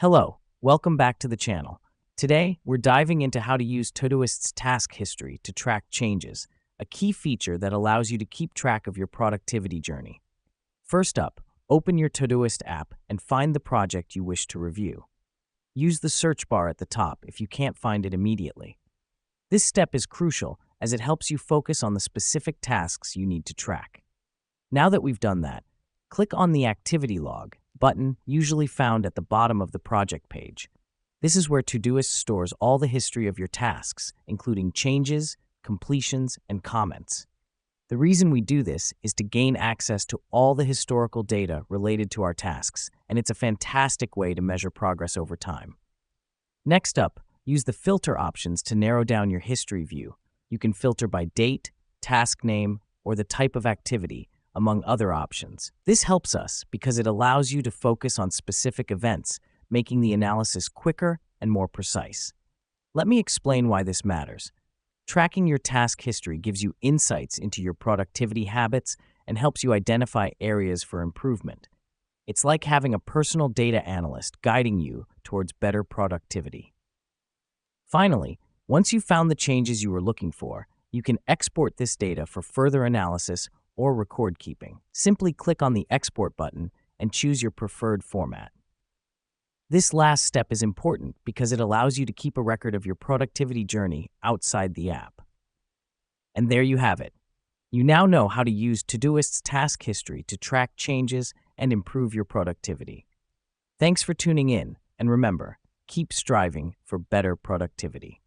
Hello, welcome back to the channel. Today, we're diving into how to use Todoist's task history to track changes, a key feature that allows you to keep track of your productivity journey. First up, open your Todoist app and find the project you wish to review. Use the search bar at the top if you can't find it immediately. This step is crucial as it helps you focus on the specific tasks you need to track. Now that we've done that, click on the Activity Log button usually found at the bottom of the project page. This is where Todoist stores all the history of your tasks, including changes, completions, and comments. The reason we do this is to gain access to all the historical data related to our tasks, and it's a fantastic way to measure progress over time. Next up, use the filter options to narrow down your history view. You can filter by date, task name, or the type of activity, among other options. This helps us because it allows you to focus on specific events, making the analysis quicker and more precise. Let me explain why this matters. Tracking your task history gives you insights into your productivity habits and helps you identify areas for improvement. It's like having a personal data analyst guiding you towards better productivity. Finally, once you've found the changes you were looking for, you can export this data for further analysis or record keeping. Simply click on the Export button and choose your preferred format. This last step is important because it allows you to keep a record of your productivity journey outside the app. And there you have it. You now know how to use Todoist's task history to track changes and improve your productivity. Thanks for tuning in, and remember, keep striving for better productivity.